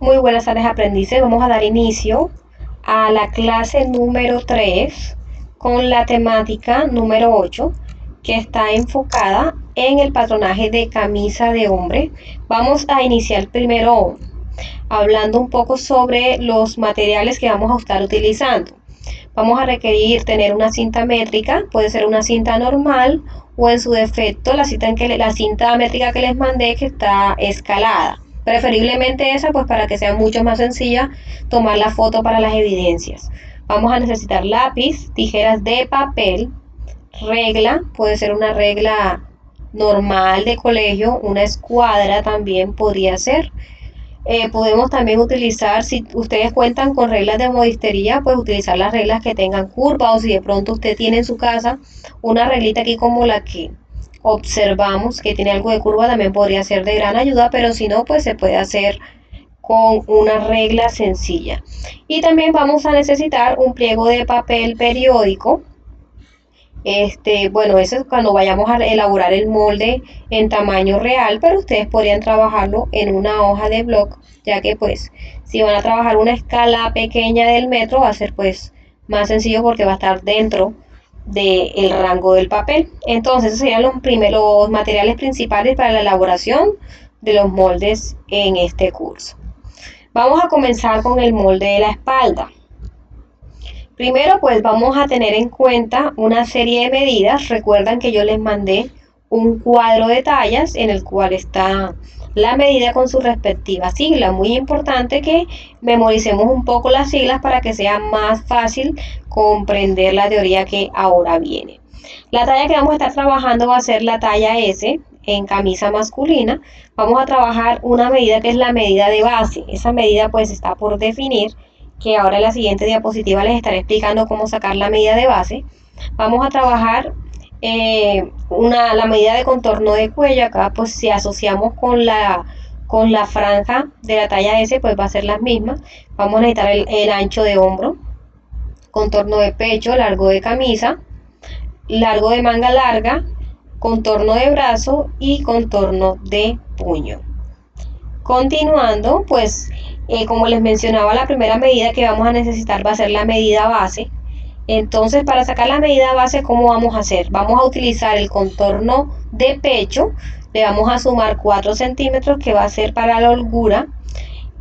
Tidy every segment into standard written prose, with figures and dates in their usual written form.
Muy buenas tardes, aprendices. Vamos a dar inicio a la clase número 3 con la temática número 8, que está enfocada en el patronaje de camisa de hombre. Vamos a iniciar primero hablando un poco sobre los materiales que vamos a estar utilizando. Vamos a requerir tener una cinta métrica, puede ser una cinta normal o en su defecto la cinta métrica que les mandé, que está escalada. Preferiblemente esa, pues para que sea mucho más sencilla tomar la foto para las evidencias. Vamos a necesitar lápiz, tijeras de papel, regla, puede ser una regla normal de colegio, una escuadra también podría ser. Podemos también utilizar, si ustedes cuentan con reglas de modistería, pues utilizar las reglas que tengan curva, o si de pronto usted tiene en su casa una reglita aquí como la que observamos que tiene algo de curva, también podría ser de gran ayuda, pero si no, pues se puede hacer con una regla sencilla. Y también vamos a necesitar un pliego de papel periódico. Bueno, eso es cuando vayamos a elaborar el molde en tamaño real, pero ustedes podrían trabajarlo en una hoja de blog, ya que pues si van a trabajar una escala pequeña del metro va a ser pues más sencillo porque va a estar dentro del rango del papel. Entonces esos serían los materiales principales para la elaboración de los moldes en este curso. Vamos a comenzar con el molde de la espalda. Primero, pues vamos a tener en cuenta una serie de medidas. Recuerdan que yo les mandé un cuadro de tallas en el cual está la medida con su respectiva sigla. Muy importante que memoricemos un poco las siglas para que sea más fácil comprender la teoría que ahora viene. La talla que vamos a estar trabajando va a ser la talla S en camisa masculina. Vamos a trabajar una medida que es la medida de base. Esa medida pues está por definir, que ahora en la siguiente diapositiva les estaré explicando cómo sacar la medida de base. Vamos a trabajar la medida de contorno de cuello. Acá pues si asociamos con la franja de la talla S, pues va a ser la misma. Vamos a necesitar el ancho de hombro, contorno de pecho, largo de camisa, largo de manga larga, contorno de brazo y contorno de puño. Continuando, pues como les mencionaba, la primera medida que vamos a necesitar va a ser la medida base. Entonces, para sacar la medida base, ¿cómo vamos a hacer? Vamos a utilizar el contorno de pecho, le vamos a sumar 4 centímetros que va a ser para la holgura.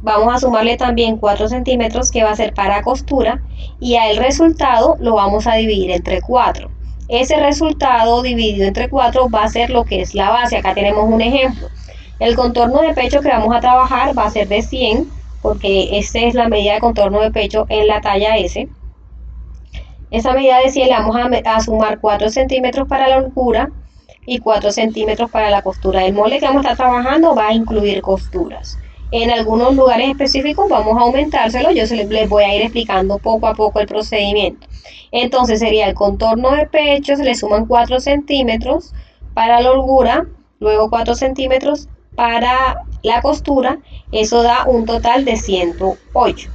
Vamos a sumarle también 4 centímetros que va a ser para costura, y al resultado lo vamos a dividir entre 4. Ese resultado dividido entre 4 va a ser lo que es la base. Acá tenemos un ejemplo. El contorno de pecho que vamos a trabajar va a ser de 100, porque esta es la medida de contorno de pecho en la talla S. Esa medida de 100 le vamos a sumar 4 centímetros para la holgura y 4 centímetros para la costura. El molde que vamos a estar trabajando va a incluir costuras. En algunos lugares específicos vamos a aumentárselo. Yo les voy a ir explicando poco a poco el procedimiento. Entonces sería el contorno de pecho, se le suman 4 centímetros para la holgura, luego 4 centímetros para la costura. Eso da un total de 108.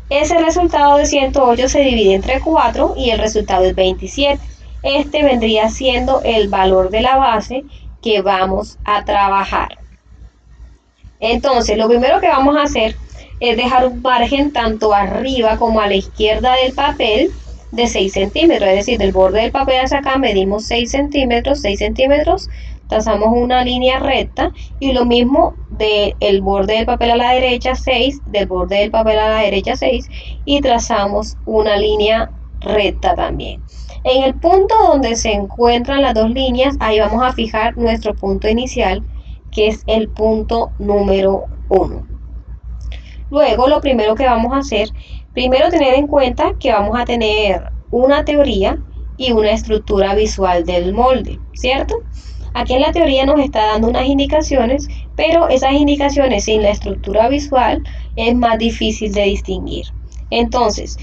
Ese resultado de 108 se divide entre 4 y el resultado es 27. Este vendría siendo el valor de la base que vamos a trabajar. Entonces, lo primero que vamos a hacer es dejar un margen tanto arriba como a la izquierda del papel de 6 centímetros, es decir, del borde del papel hacia acá medimos 6 centímetros, trazamos una línea recta, y lo mismo del borde del papel a la derecha 6, del borde del papel a la derecha 6, y trazamos una línea recta también. En el punto donde se encuentran las dos líneas, ahí vamos a fijar nuestro punto inicial, que es el punto número 1. Luego, lo primero que vamos a hacer, primero tener en cuenta que vamos a tener una teoría y una estructura visual del molde, ¿cierto? Aquí en la teoría nos está dando unas indicaciones, pero esas indicaciones sin la estructura visual es más difícil de distinguir. Entonces,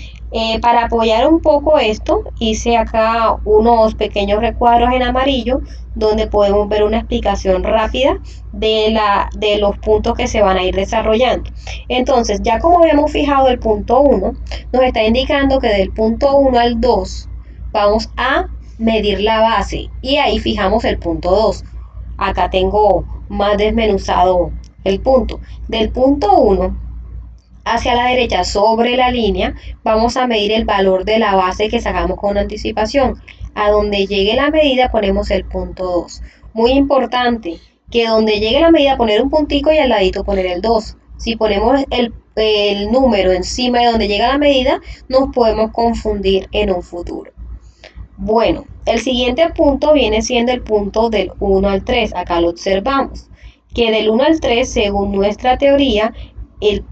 para apoyar un poco esto, hice acá unos pequeños recuadros en amarillo donde podemos ver una explicación rápida de los puntos que se van a ir desarrollando. Entonces, ya como habíamos fijado el punto 1, nos está indicando que del punto 1 al 2 vamos a medir la base, y ahí fijamos el punto 2. Acá tengo más desmenuzado el punto. Del punto 1 hacia la derecha sobre la línea, vamos a medir el valor de la base que sacamos con anticipación. A donde llegue la medida ponemos el punto 2. Muy importante que donde llegue la medida poner un puntico y al ladito poner el 2. Si ponemos el número encima de donde llega la medida, nos podemos confundir en un futuro. Bueno, el siguiente punto viene siendo el punto del 1 al 3. Acá lo observamos, que del 1 al 3, según nuestra teoría,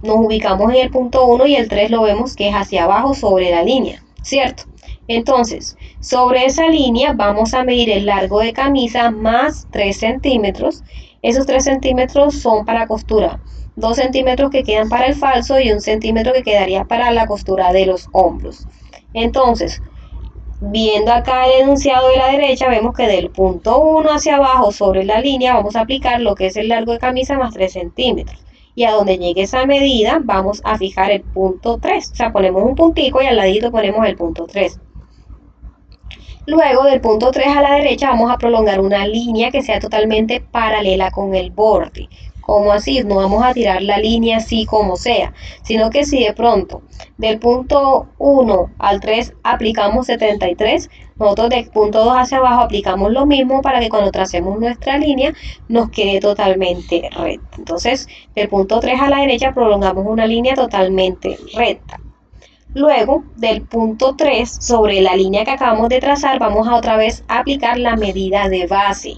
nos ubicamos en el punto 1 y el 3 lo vemos que es hacia abajo sobre la línea, ¿cierto? Entonces, sobre esa línea vamos a medir el largo de camisa más 3 centímetros. Esos 3 centímetros son para costura, 2 centímetros que quedan para el falso y 1 centímetro que quedaría para la costura de los hombros. Entonces, viendo acá el enunciado de la derecha, vemos que del punto 1 hacia abajo sobre la línea vamos a aplicar lo que es el largo de camisa más 3 centímetros. Y a donde llegue esa medida vamos a fijar el punto 3. O sea, ponemos un puntico y al ladito ponemos el punto 3. Luego del punto 3 a la derecha vamos a prolongar una línea que sea totalmente paralela con el borde. ¿Cómo así? No vamos a tirar la línea así como sea, sino que si de pronto del punto 1 al 3 aplicamos 73, nosotros del punto 2 hacia abajo aplicamos lo mismo para que cuando tracemos nuestra línea nos quede totalmente recta. Entonces, del punto 3 a la derecha prolongamos una línea totalmente recta. Luego, del punto 3 sobre la línea que acabamos de trazar, vamos a otra vez aplicar la medida de base,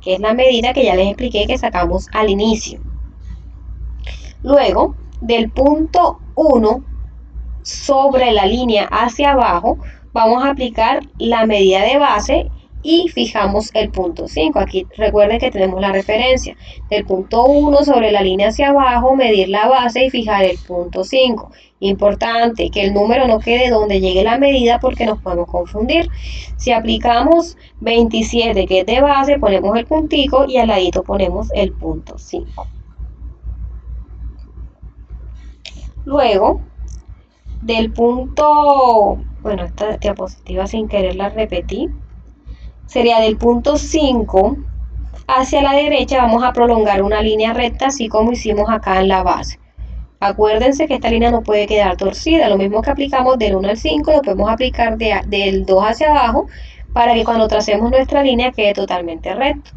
que es la medida que ya les expliqué que sacamos al inicio. Luego, del punto 1 sobre la línea hacia abajo, vamos a aplicar la medida de base y fijamos el punto 5. Aquí recuerden que tenemos la referencia del punto 1 sobre la línea hacia abajo, medir la base y fijar el punto 5. Importante que el número no quede donde llegue la medida porque nos podemos confundir. Si aplicamos 27 que es de base, ponemos el puntico y al ladito ponemos el punto 5. Luego, del punto, bueno, esta diapositiva sin querer la repetí, sería del punto 5 hacia la derecha vamos a prolongar una línea recta así como hicimos acá en la base. Acuérdense que esta línea no puede quedar torcida, lo mismo que aplicamos del 1 al 5 lo podemos aplicar del 2 hacia abajo para que cuando tracemos nuestra línea quede totalmente recto.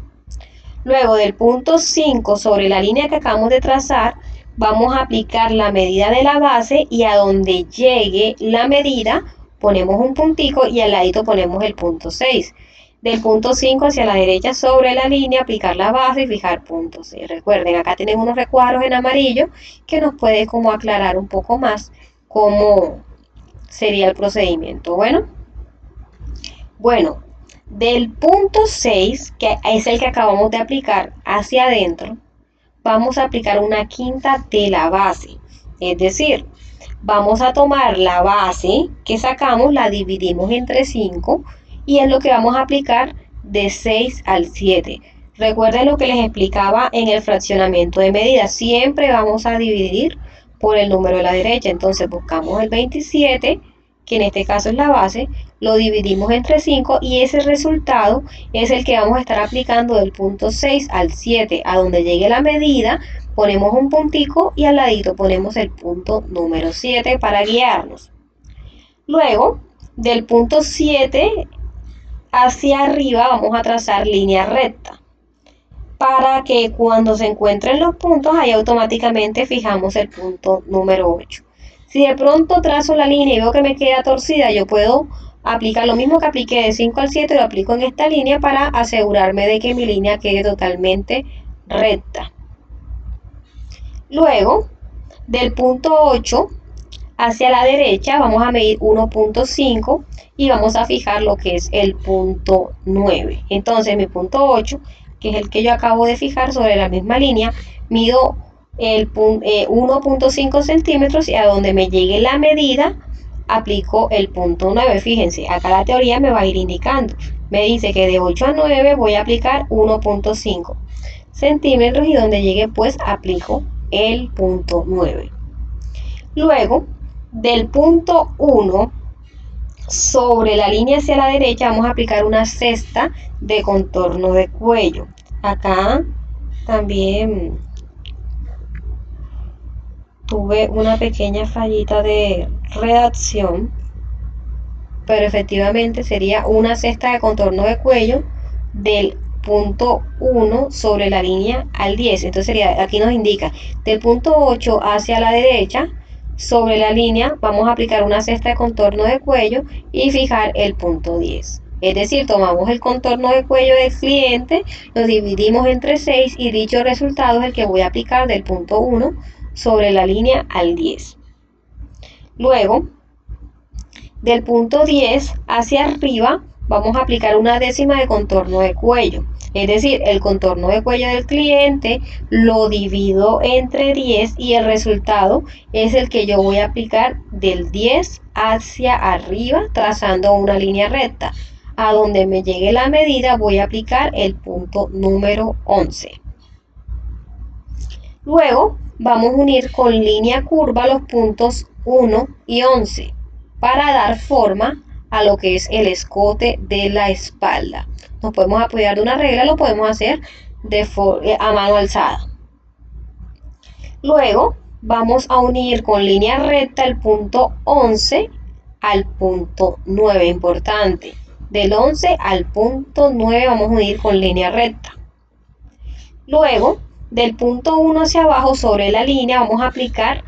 Luego del punto 5 sobre la línea que acabamos de trazar vamos a aplicar la medida de la base y a donde llegue la medida ponemos un puntico y al ladito ponemos el punto 6. Del punto 5 hacia la derecha sobre la línea, aplicar la base y fijar punto 6. Recuerden, acá tienen unos recuadros en amarillo que nos puede como aclarar un poco más cómo sería el procedimiento. Bueno, del punto 6, que es el que acabamos de aplicar hacia adentro, vamos a aplicar una quinta de la base. Es decir, vamos a tomar la base que sacamos, la dividimos entre 5 y es lo que vamos a aplicar de 6 al 7. Recuerden lo que les explicaba en el fraccionamiento de medidas. Siempre vamos a dividir por el número de la derecha. Entonces buscamos el 27, que en este caso es la base, lo dividimos entre 5 y ese resultado es el que vamos a estar aplicando del punto 6 al 7. A donde llegue la medida, ponemos un puntico y al ladito ponemos el punto número 7 para guiarnos. Luego, del punto 7 hacia arriba vamos a trazar línea recta para que cuando se encuentren los puntos ahí automáticamente fijamos el punto número 8. Si de pronto trazo la línea y veo que me queda torcida, yo puedo aplicar lo mismo que apliqué de 5 al 7, lo aplico en esta línea para asegurarme de que mi línea quede totalmente recta. Luego, del punto 8 hacia la derecha vamos a medir 1.5 y vamos a fijar lo que es el punto 9. Entonces mi punto 8, que es el que yo acabo de fijar sobre la misma línea, mido el 1.5 centímetros y a donde me llegue la medida aplico el punto 9. Fíjense, acá la teoría me va a ir indicando. Me dice que de 8 a 9 voy a aplicar 1.5 centímetros y donde llegue pues aplico el punto 9. Luego, del punto 1 sobre la línea hacia la derecha vamos a aplicar una cesta de contorno de cuello. Acá también tuve una pequeña fallita de redacción, pero efectivamente sería una cesta de contorno de cuello del punto 1 sobre la línea al 10. Entonces sería, aquí nos indica, del punto 8 hacia la derecha, sobre la línea vamos a aplicar una cesta de contorno de cuello y fijar el punto 10. Es decir, tomamos el contorno de cuello del cliente, lo dividimos entre 6 y dicho resultado es el que voy a aplicar del punto 1 sobre la línea al 10. Luego, del punto 10 hacia arriba vamos a aplicar una décima de contorno de cuello. Es decir, el contorno de cuello del cliente lo divido entre 10 y el resultado es el que yo voy a aplicar del 10 hacia arriba trazando una línea recta. A donde me llegue la medida voy a aplicar el punto número 11. Luego vamos a unir con línea curva los puntos 1 y 11 para dar forma a lo que es el escote de la espalda. Nos podemos apoyar de una regla, lo podemos hacer a mano alzada. Luego vamos a unir con línea recta el punto 11 al punto 9, importante. Del 11 al punto 9 vamos a unir con línea recta. Luego, del punto 1 hacia abajo sobre la línea vamos a aplicar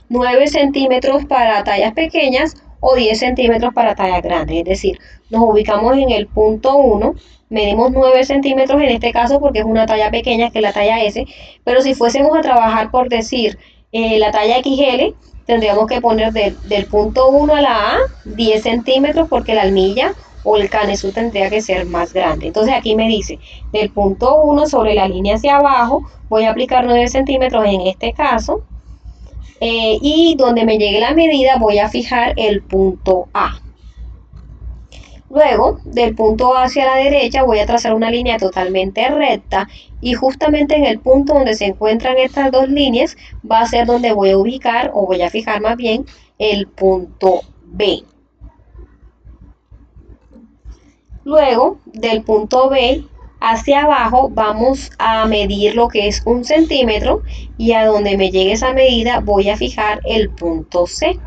9 centímetros para tallas pequeñas o 10 centímetros para tallas grandes. Es decir, nos ubicamos en el punto 1, medimos 9 centímetros en este caso porque es una talla pequeña que es la talla S, pero si fuésemos a trabajar por decir la talla XL, tendríamos que poner del punto 1 a la A 10 centímetros porque la almilla o el canesú tendría que ser más grande. Entonces aquí me dice, del punto 1 sobre la línea hacia abajo, voy a aplicar 9 centímetros en este caso, y donde me llegue la medida voy a fijar el punto A. Luego, del punto A hacia la derecha voy a trazar una línea totalmente recta y justamente en el punto donde se encuentran estas dos líneas va a ser donde voy a ubicar o voy a fijar más bien el punto B. Luego, del punto B hacia abajo vamos a medir lo que es 1 centímetro y a donde me llegue esa medida voy a fijar el punto C.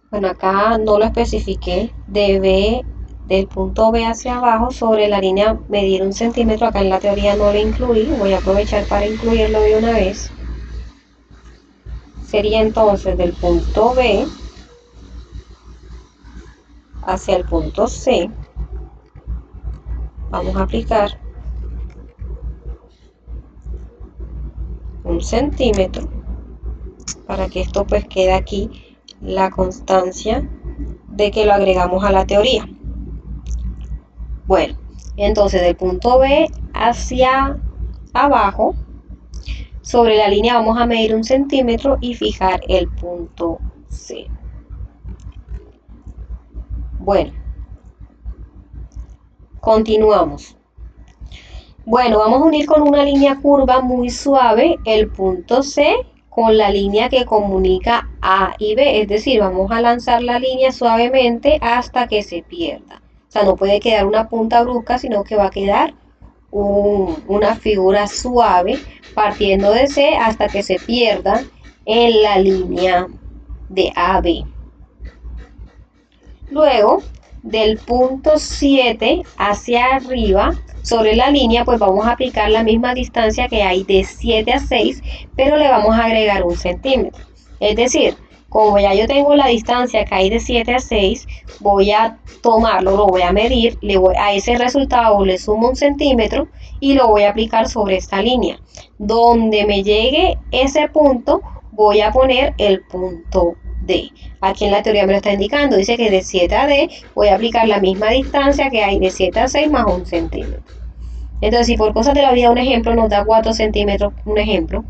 Bueno, acá no lo especifiqué, del punto B hacia abajo sobre la línea medir 1 centímetro, acá en la teoría no lo incluí, voy a aprovechar para incluirlo de una vez. Sería entonces del punto B hacia el punto C, vamos a aplicar 1 centímetro para que esto pues quede aquí la constancia de que lo agregamos a la teoría. Bueno, entonces del punto B hacia abajo sobre la línea vamos a medir 1 centímetro y fijar el punto C. Bueno, continuamos. Bueno, vamos a unir con una línea curva muy suave el punto C con la línea que comunica A y B, es decir, vamos a lanzar la línea suavemente hasta que se pierda. O sea, no puede quedar una punta brusca, sino que va a quedar una figura suave partiendo de C hasta que se pierda en la línea de AB. Luego, del punto 7 hacia arriba, sobre la línea, pues vamos a aplicar la misma distancia que hay de 7 a 6, pero le vamos a agregar 1 centímetro. Es decir, como ya yo tengo la distancia que hay de 7 a 6, voy a tomarlo, lo voy a medir, a ese resultado le sumo 1 centímetro y lo voy a aplicar sobre esta línea. Donde me llegue ese punto, voy a poner el punto D. Aquí en la teoría me lo está indicando, dice que de 7 a D voy a aplicar la misma distancia que hay de 7 a 6 más 1 centímetro. Entonces, si por cosas de la vida un ejemplo nos da 4 centímetros, un ejemplo,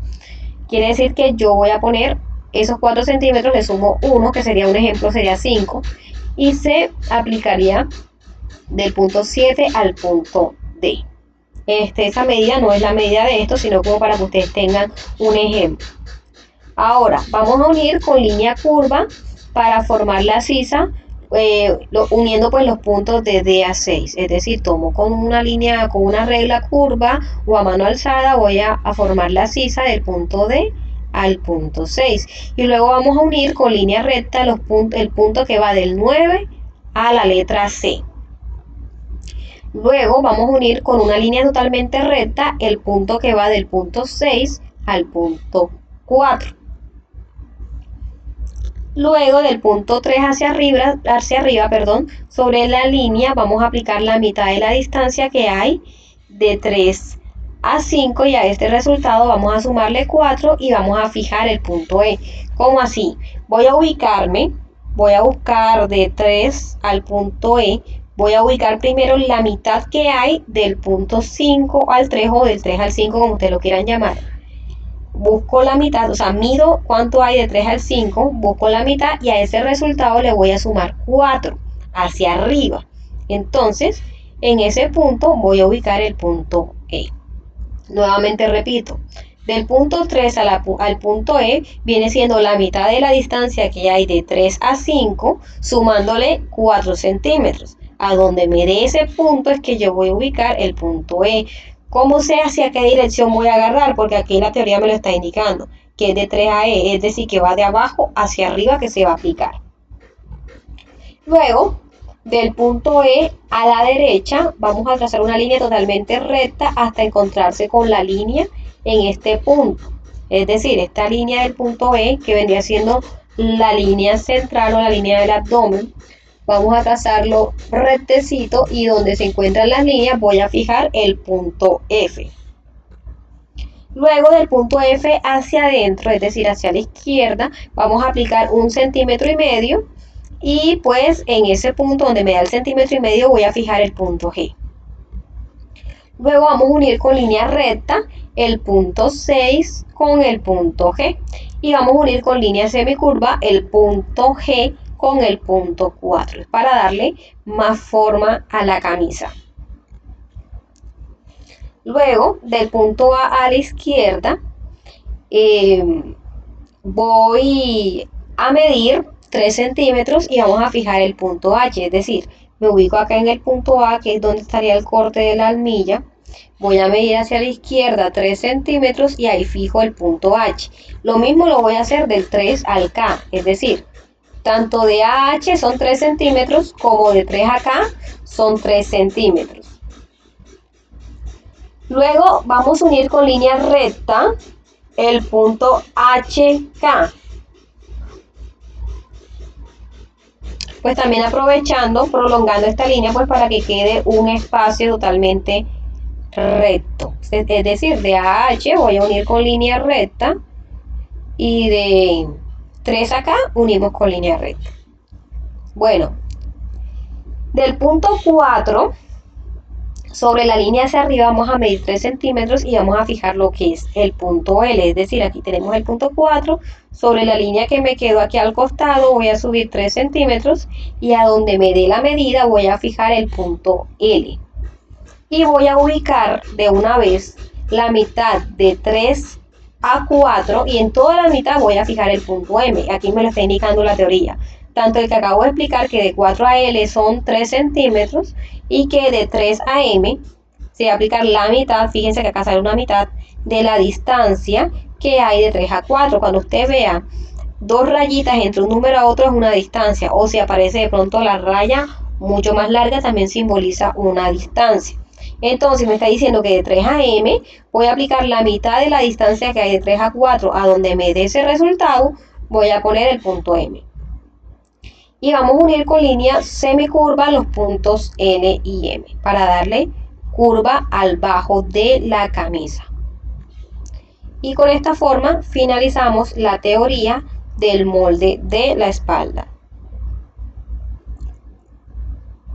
quiere decir que yo voy a poner esos 4 centímetros, le sumo 1, que sería un ejemplo, sería 5, y se aplicaría del punto 7 al punto D. Esa medida no es la medida de esto, sino como para que ustedes tengan un ejemplo. Ahora, vamos a unir con línea curva para formar la sisa uniendo pues los puntos de D a 6, es decir, tomo con una línea, con una regla curva o a mano alzada, voy a formar la sisa del punto D al punto 6 y luego vamos a unir con línea recta el punto que va del 9 a la letra C. Luego vamos a unir con una línea totalmente recta el punto que va del punto 6 al punto 4. Luego del punto 3 hacia arriba, sobre la línea vamos a aplicar la mitad de la distancia que hay de 3 a 5 y a este resultado vamos a sumarle 4 y vamos a fijar el punto E. ¿Cómo así? Voy a buscar de 3 al punto E, voy a ubicar primero la mitad que hay del punto 5 al 3 o del 3 al 5 como ustedes lo quieran llamar. Busco la mitad, o sea, mido cuánto hay de 3 al 5, busco la mitad y a ese resultado le voy a sumar 4 hacia arriba. Entonces, en ese punto voy a ubicar el punto E. Nuevamente repito, del punto 3 al punto E viene siendo la mitad de la distancia que hay de 3 a 5, sumándole 4 centímetros. A donde me dé ese punto es que yo voy a ubicar el punto E. ¿Cómo sé hacia qué dirección voy a agarrar? Porque aquí la teoría me lo está indicando, que es de 3 a E, es decir, que va de abajo hacia arriba que se va a aplicar. Luego, del punto E a la derecha, vamos a trazar una línea totalmente recta hasta encontrarse con la línea en este punto. Es decir, esta línea del punto E, que vendría siendo la línea central o la línea del abdomen, vamos a trazarlo rectecito y donde se encuentran las líneas voy a fijar el punto F. Luego del punto F hacia adentro, es decir, hacia la izquierda, vamos a aplicar 1,5 centímetros y pues en ese punto donde me da el 1,5 centímetros voy a fijar el punto G. Luego vamos a unir con línea recta el punto 6 con el punto G y vamos a unir con línea semicurva el punto G con el punto 4 para darle más forma a la camisa. Luego del punto A la izquierda voy a medir 3 centímetros y vamos a fijar el punto H, es decir, me ubico acá en el punto A, que es donde estaría el corte de la almilla, voy a medir hacia la izquierda 3 centímetros y ahí fijo el punto H. Lo mismo lo voy a hacer del 3 al K, es decir, tanto de A a H son 3 centímetros como de 3 a K son 3 centímetros. Luego vamos a unir con línea recta el punto HK. Pues también aprovechando, prolongando esta línea pues para que quede un espacio totalmente recto. Es decir, de A a H voy a unir con línea recta y de 3 acá unimos con línea recta. Bueno, del punto 4 sobre la línea hacia arriba vamos a medir 3 centímetros y vamos a fijar lo que es el punto L, es decir, aquí tenemos el punto 4, sobre la línea que me quedó aquí al costado voy a subir 3 centímetros y a donde me dé la medida voy a fijar el punto L. Y voy a ubicar de una vez la mitad de 3 a 4 y en toda la mitad voy a fijar el punto M. Aquí me lo está indicando la teoría. Tanto el que acabo de explicar que de 4 a L son 3 centímetros y que de 3 a M se va a aplicar la mitad, fíjense que acá sale una mitad de la distancia que hay de 3 a 4. Cuando usted vea dos rayitas entre un número a otro es una distancia, o si aparece de pronto la raya mucho más larga también simboliza una distancia. Entonces me está diciendo que de 3 a M voy a aplicar la mitad de la distancia que hay de 3 a 4, a donde me dé ese resultado voy a poner el punto M. Y vamos a unir con línea semicurva los puntos N y M para darle curva al bajo de la camisa. Y con esta forma finalizamos la teoría del molde de la espalda.